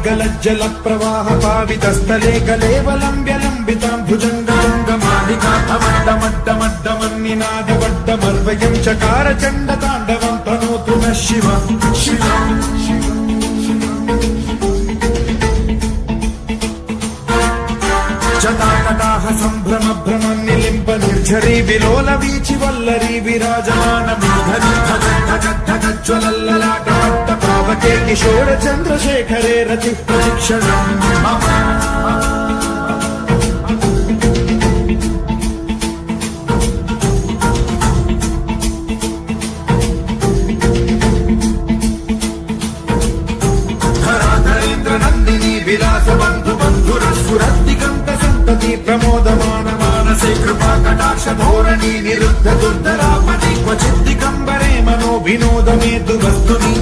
गलज्जल प्रवाह पावितस्थले कलेवलम्ब्य लम्बितां भुजङ्गाङ्गमालिकामड्डमड्डमड्डमन्निनादवड्डमर्वयं चकार चण्डताण्डवं तनोतु नः शिव शिव जटाकटाह सम्भ्रम भ्रमन्निलिम्ब निर्झरी विलोल वीचि वल्लरी विराजमान मेघनी धगज्ज्वलल्ललाटमट्ट पावके किशोर चन्द्रशेखरे रति प्रशिक्षणम् धराधरेन्द्र नन्दिनी विलास बन्धु बन्धुरस्फुरद्दिगन्त प्रमोदमान मानसे कृपा कटाक्ष धोरणी निरुद्ध दुर्धरापति क्वचिद्दिगम्बरे मनो विनोदमेतु वस्तुनि